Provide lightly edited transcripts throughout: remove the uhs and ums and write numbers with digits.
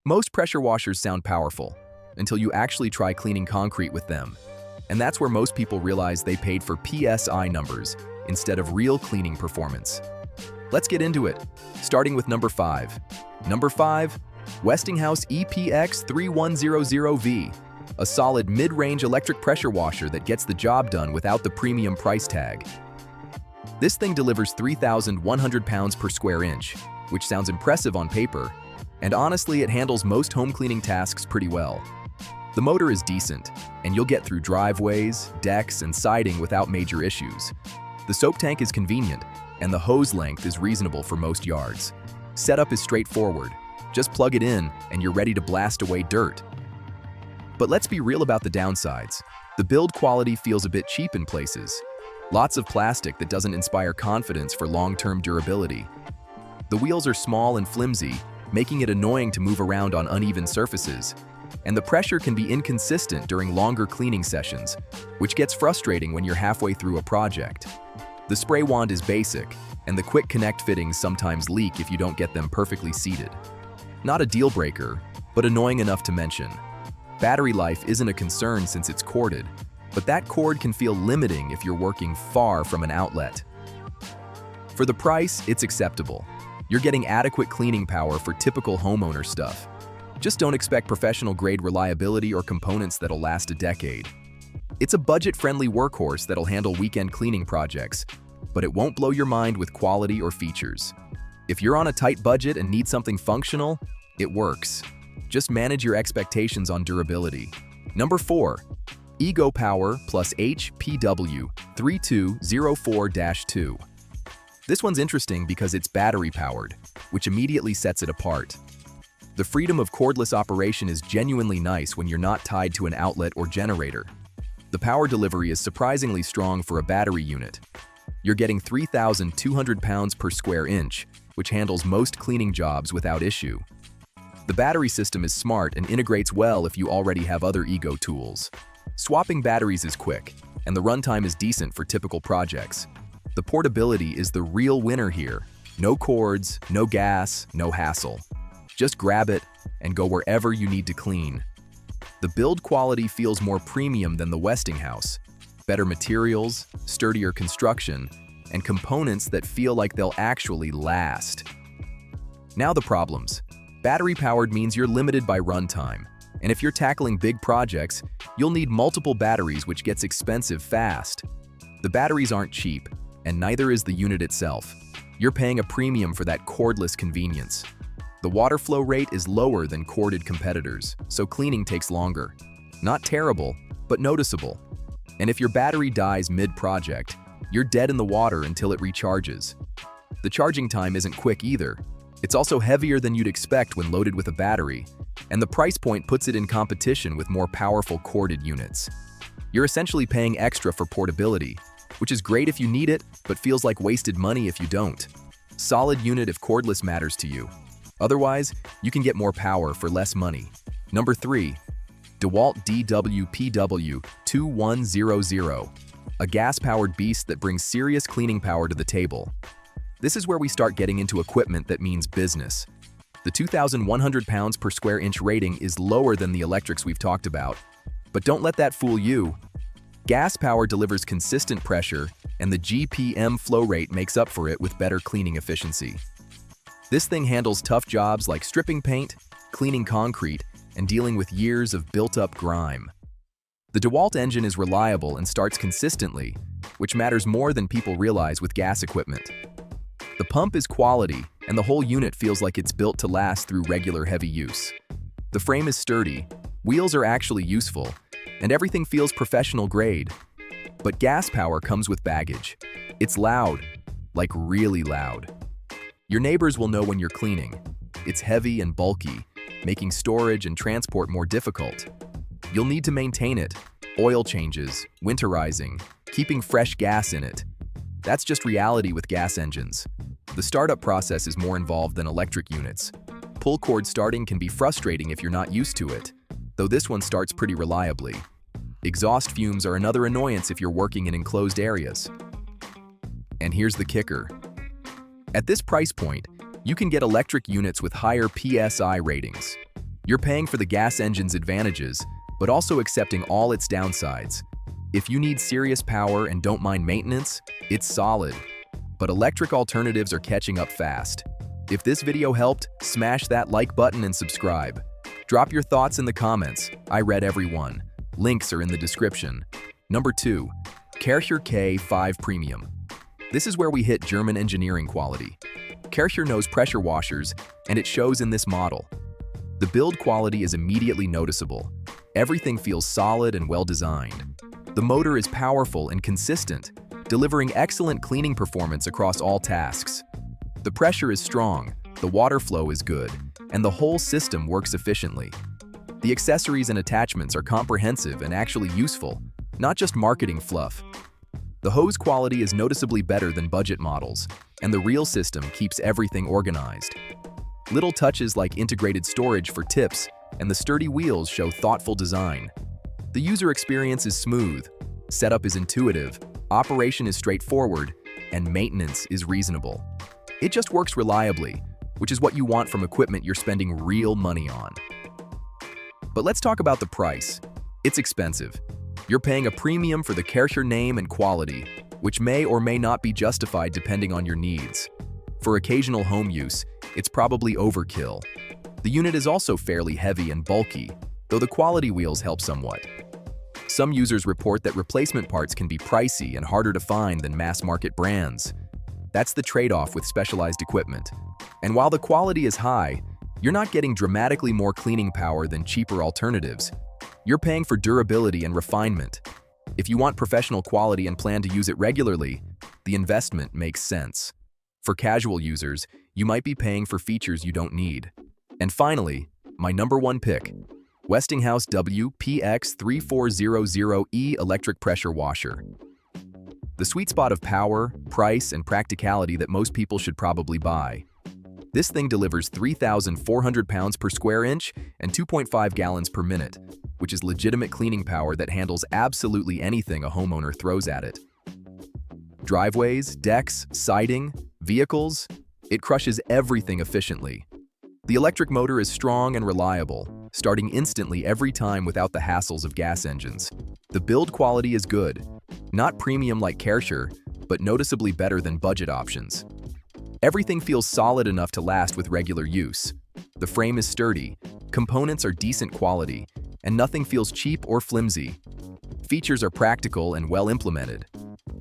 Most pressure washers sound powerful until you actually try cleaning concrete with them. And that's where most people realize they paid for PSI numbers instead of real cleaning performance. Let's get into it, starting with number 5. Number 5, Westinghouse WPX3400e, a solid mid-range electric pressure washer that gets the job done without the premium price tag. This thing delivers 3,100 pounds per square inch, which sounds impressive on paper, and honestly, it handles most home cleaning tasks pretty well. The motor is decent, and you'll get through driveways, decks, and siding without major issues. The soap tank is convenient, and the hose length is reasonable for most yards. Setup is straightforward. Just plug it in, and you're ready to blast away dirt. But let's be real about the downsides. The build quality feels a bit cheap in places. Lots of plastic that doesn't inspire confidence for long-term durability. The wheels are small and flimsy, making it annoying to move around on uneven surfaces. And the pressure can be inconsistent during longer cleaning sessions, which gets frustrating when you're halfway through a project. The spray wand is basic, and the quick connect fittings sometimes leak if you don't get them perfectly seated. Not a deal breaker, but annoying enough to mention. Battery life isn't a concern since it's corded, but that cord can feel limiting if you're working far from an outlet. For the price, it's acceptable. You're getting adequate cleaning power for typical homeowner stuff. Just don't expect professional-grade reliability or components that'll last a decade. It's a budget-friendly workhorse that'll handle weekend cleaning projects, but it won't blow your mind with quality or features. If you're on a tight budget and need something functional, it works. Just manage your expectations on durability. Number 4. Ego Power plus WPW3204-2. This one's interesting because it's battery-powered, which immediately sets it apart. The freedom of cordless operation is genuinely nice when you're not tied to an outlet or generator. The power delivery is surprisingly strong for a battery unit. You're getting 3,200 pounds per square inch, which handles most cleaning jobs without issue. The battery system is smart and integrates well if you already have other Ego tools. Swapping batteries is quick, and the runtime is decent for typical projects. The portability is the real winner here. No cords, no gas, no hassle. Just grab it and go wherever you need to clean. The build quality feels more premium than the Westinghouse. Better materials, sturdier construction, and components that feel like they'll actually last. Now the problems. Battery-powered means you're limited by runtime, and if you're tackling big projects, you'll need multiple batteries, which gets expensive fast. The batteries aren't cheap, and neither is the unit itself. You're paying a premium for that cordless convenience. The water flow rate is lower than corded competitors, so cleaning takes longer. Not terrible, but noticeable. And if your battery dies mid-project, you're dead in the water until it recharges. The charging time isn't quick either. It's also heavier than you'd expect when loaded with a battery, and the price point puts it in competition with more powerful corded units. You're essentially paying extra for portability, which is great if you need it, but feels like wasted money if you don't. Solid unit if cordless matters to you. Otherwise, you can get more power for less money. Number 3. DeWalt DWPW2100, a gas-powered beast that brings serious cleaning power to the table. This is where we start getting into equipment that means business. The 2,100 pounds per square inch rating is lower than the electrics we've talked about, but don't let that fool you. Gas power delivers consistent pressure, and the GPM flow rate makes up for it with better cleaning efficiency. This thing handles tough jobs like stripping paint, cleaning concrete, and dealing with years of built-up grime. The DeWalt engine is reliable and starts consistently, which matters more than people realize with gas equipment. The pump is quality, and the whole unit feels like it's built to last through regular heavy use. The frame is sturdy, wheels are actually useful, and everything feels professional grade. But gas power comes with baggage. It's loud, like really loud. Your neighbors will know when you're cleaning. It's heavy and bulky, making storage and transport more difficult. You'll need to maintain it, oil changes, winterizing, keeping fresh gas in it. That's just reality with gas engines. The startup process is more involved than electric units. Pull cord starting can be frustrating if you're not used to it, though this one starts pretty reliably. Exhaust fumes are another annoyance if you're working in enclosed areas. And here's the kicker. At this price point, you can get electric units with higher PSI ratings. You're paying for the gas engine's advantages, but also accepting all its downsides. If you need serious power and don't mind maintenance, it's solid. But electric alternatives are catching up fast. If this video helped, smash that like button and subscribe. Drop your thoughts in the comments. I read every one. Links are in the description. Number 2. Kärcher K5 Premium. This is where we hit German engineering quality. Kärcher knows pressure washers, and it shows in this model. The build quality is immediately noticeable. Everything feels solid and well-designed. The motor is powerful and consistent, delivering excellent cleaning performance across all tasks. The pressure is strong, the water flow is good, and the whole system works efficiently. The accessories and attachments are comprehensive and actually useful, not just marketing fluff. The hose quality is noticeably better than budget models, and the real system keeps everything organized. Little touches like integrated storage for tips and the sturdy wheels show thoughtful design. The user experience is smooth, setup is intuitive, operation is straightforward, and maintenance is reasonable. It just works reliably, which is what you want from equipment you're spending real money on. But let's talk about the price. It's expensive. You're paying a premium for the Kärcher name and quality, which may or may not be justified depending on your needs. For occasional home use, it's probably overkill. The unit is also fairly heavy and bulky, though the quality wheels help somewhat. Some users report that replacement parts can be pricey and harder to find than mass-market brands. That's the trade-off with specialized equipment. And while the quality is high, you're not getting dramatically more cleaning power than cheaper alternatives. You're paying for durability and refinement. If you want professional quality and plan to use it regularly, the investment makes sense. For casual users, you might be paying for features you don't need. And finally, my number 1 pick, Westinghouse WPX3400e electric pressure washer. The sweet spot of power, price, and practicality that most people should probably buy. This thing delivers 3,400 pounds per square inch and 2.5 gallons per minute, which is legitimate cleaning power that handles absolutely anything a homeowner throws at it. Driveways, decks, siding, vehicles, it crushes everything efficiently. The electric motor is strong and reliable, starting instantly every time without the hassles of gas engines. The build quality is good, not premium like Kärcher, but noticeably better than budget options. Everything feels solid enough to last with regular use. The frame is sturdy, components are decent quality, and nothing feels cheap or flimsy. Features are practical and well implemented.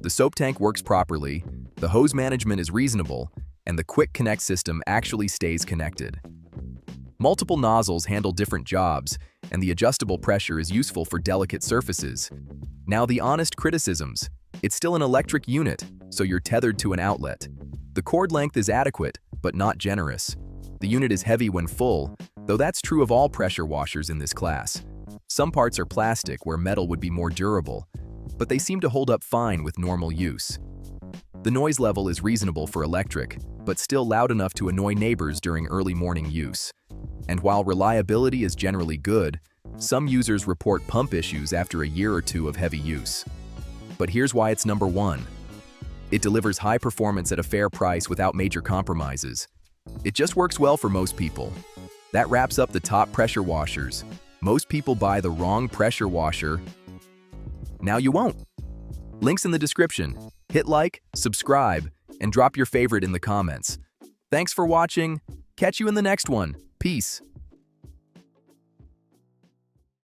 The soap tank works properly, the hose management is reasonable, and the quick connect system actually stays connected. Multiple nozzles handle different jobs, and the adjustable pressure is useful for delicate surfaces. Now the honest criticisms. It's still an electric unit, so you're tethered to an outlet. The cord length is adequate, but not generous. The unit is heavy when full, though that's true of all pressure washers in this class. Some parts are plastic where metal would be more durable, but they seem to hold up fine with normal use. The noise level is reasonable for electric, but still loud enough to annoy neighbors during early morning use. And while reliability is generally good, some users report pump issues after a year or two of heavy use. But here's why it's number 1. It delivers high performance at a fair price without major compromises. It just works well for most people. That wraps up the top pressure washers. Most people buy the wrong pressure washer. Now you won't. Links in the description. Hit like, subscribe, and drop your favorite in the comments. Thanks for watching. Catch you in the next one. Peace.